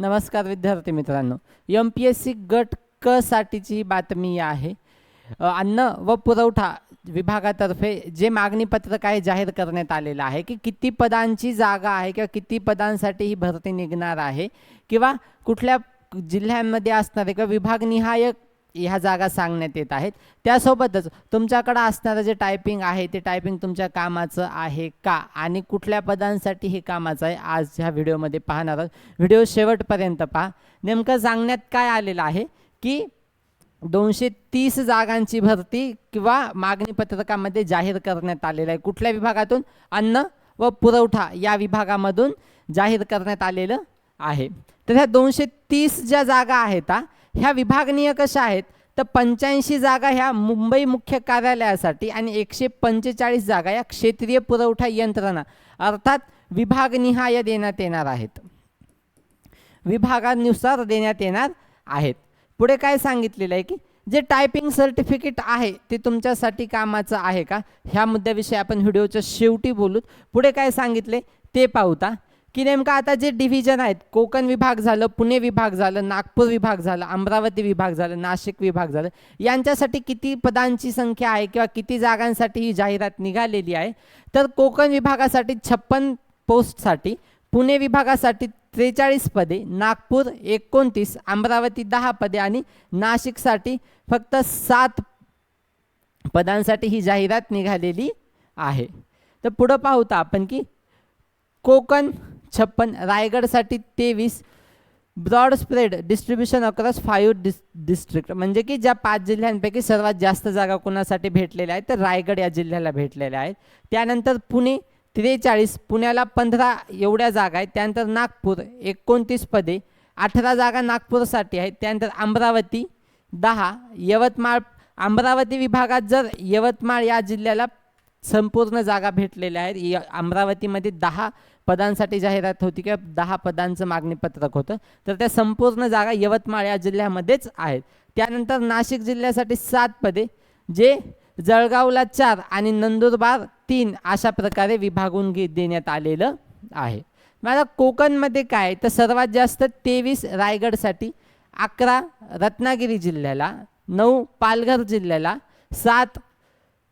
नमस्कार विद्यार्थी मित्रांनो, MPSC गट क साठीची ही बातमी आहे। अन्न व पुरवठा विभागातर्फे जे मागणी पत्रक आहे जाहीर करण्यात आलेलं आहे की किती पदांची जागा आहे किंवा किती पदांसाठी ही भरती निघणार आहे किंवा कुठल्या जिल्ह्यांमध्ये असणार आहे किंवा विभागनिहाय ह्या जागा सांगण्यात येत आहेत। त्यासोबतच तुमच्याकडे असणारं जे टायपिंग आहे ते टायपिंग तुमच्या कामाचं आहे का आणि कुठल्या पदांसाठी हे कामाचं आहे आज ह्या व्हिडिओमध्ये पाहणार आहोत। व्हिडिओ शेवटपर्यंत पहा। नेमकं सांगण्यात काय आलेलं आहे की 230 जागांची भरती किंवा मागणी पत्रकामध्ये जाहीर करण्यात आलेलं आहे। कुठल्या विभागातून? अन्न व पुरवठा या विभागामधून जाहीर करण्यात आलेलं आहे। तर ह्या 230 ज्या जागा आहेत ह्या विभागनीय कशा आहेत तर 85 जागा ह्या मुंबई मुख्य कार्यालयासाठी आणि 145 जागा या क्षेत्रीय पुरवठा यंत्रणा अर्थात विभागनिहाय देण्यात येणार आहेत, विभागानुसार देण्यात येणार आहेत। पुढे काय सांगितलेलं आहे की जे टायपिंग सर्टिफिकेट आहे ते तुमच्यासाठी कामाचं आहे का, ह्या मुद्द्याविषयी आपण व्हिडिओच्या शेवटी बोलू। पुढे काय सांगितले ते पाहूता की नेमका आता जे डिव्हिजन आहेत, कोकण विभाग झालं, पुणे विभाग झालं, नागपूर विभाग झालं, अमरावती विभाग झालं, नाशिक विभाग झालं, यांच्यासाठी किती पदांची संख्या आहे किंवा किती जागांसाठी ही जाहिरात निघालेली आहे। तर कोकण विभागासाठी 56 पोस्टसाठी, पुणे विभागासाठी 43 पदे, नागपूर 29, अमरावती 10 पदे आणि नाशिकसाठी फक्त 7 पदांसाठी ही जाहिरात निघालेली आहे। तर पुढे पाहूता आपण की कोकण 56, रायगडसाठी 23, broad spread distribution across 5 district, म्हणजे की ज्या 5 जिल्ह्यांपैकी सर्वात जास्त जागा कोणासाठी भेटलेल्या आहेत तर रायगड या जिल्ह्याला भेटलेल्या आहेत। त्यानंतर पुणे 43, पुण्याला 15 एवढ्या जागा आहेत। त्यानंतर नागपूर 29 पदे, 18 जागा नागपूरसाठी आहेत। त्यानंतर अमरावती 10, यवतमाळ, अमरावती विभागात जर यवतमाळ या जिल्ह्याला संपूर्ण जागा भेटलेल्या आहेत। अमरावतीमध्ये 10 पदांसाठी जाहिरात होती किंवा 10 पदांचं मागणी पत्रक होतं, तर त्या संपूर्ण जागा यवतमाळ या जिल्ह्यामध्येच आहेत। त्यानंतर नाशिक जिल्ह्यासाठी 7 पदे, जे जळगावला 4 आणि नंदुरबार 3 अशा प्रकारे विभागून देण्यात आलेलं आहे। मला कोकणमध्ये काय तर सर्वात जास्त 23 रायगडसाठी, 11 रत्नागिरी जिल्ह्याला, 9 पालघर जिल्ह्याला, 7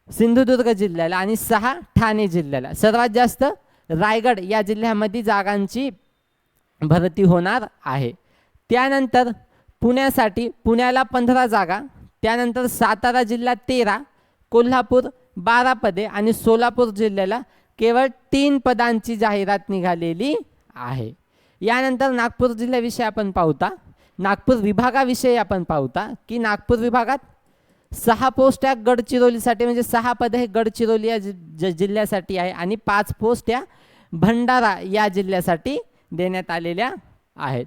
सिंधुदुर्ग जिल्ह्याला आणि 6 ठाणे जिल्ह्याला। सर्वात जास्त रायगड या जिल्ह्यामध्ये जागांची भरती होणार आहे। त्यानंतर पुण्यासाठी, पुण्याला 15 जागा, त्यानंतर सातारा जिल्हा 13, कोल्हापूर 12 पदे आणि सोलापूर जिल्ह्याला केवळ 3 पदांची जाहिरात निघालेली आहे। यानंतर नागपूर जिल्ह्याविषयी आपण पाहूता, नागपूर विभागाविषयी आपण पाहूता की नागपूर विभागात 6 पोस्ट या गडचिरोलीसाठी, म्हणजे 6 पदे हे गडचिरोली या जिल्ह्यासाठी आहे आणि 5 पोस्ट या भंडारा या जिल्ह्यासाठी देण्यात आलेल्या आहेत।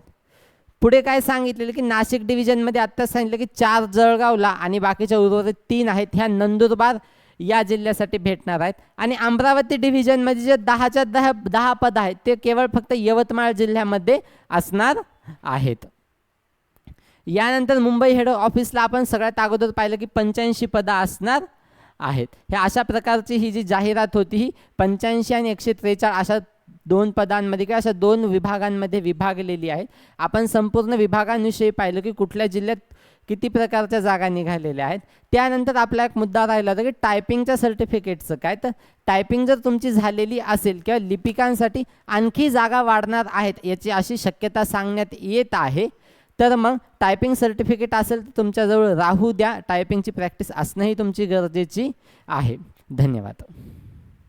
पुढे काय सांगितलेलं की नाशिक डिव्हिजनमध्ये आत्ता सांगितलं की 4 जळगावला आणि बाकीच्या उर्वरित 3 आहेत ह्या नंदुरबार या जिल्ह्यासाठी भेटणार आहेत। आणि अमरावती डिव्हिजनमध्ये जे 10च्या 10 पद आहेत ते केवळ फक्त यवतमाळ जिल्ह्यामध्ये असणार आहेत। यानंतर मुंबई हेड ऑफिसला आपण सगळ्यात अगोदर पाहिलं की 85 पदं असणार आहेत। ह्या अशा प्रकारची ही जी जाहिरात होती ही 85 आणि 143 अशा 2 पदांमध्ये किंवा अशा 2 विभागांमध्ये विभागलेली आहे। आपण संपूर्ण विभागांविषयी पाहिलं की कुठल्या जिल्ह्यात किती प्रकारच्या जागा निघालेल्या आहेत। त्यानंतर आपला एक मुद्दा राहिला होता की टायपिंगच्या सर्टिफिकेटचं काय, तर टायपिंग जर तुमची झालेली असेल किंवा लिपिकांसाठी आणखी जागा वाढणार आहेत याची अशी शक्यता सांगण्यात येत आहे, तर मग टायपिंग सर्टिफिकेट असेल तर तुमच्याजवळ राहू द्या। टायपिंगची प्रॅक्टिस असणंही तुमची गरजेची आहे। धन्यवाद।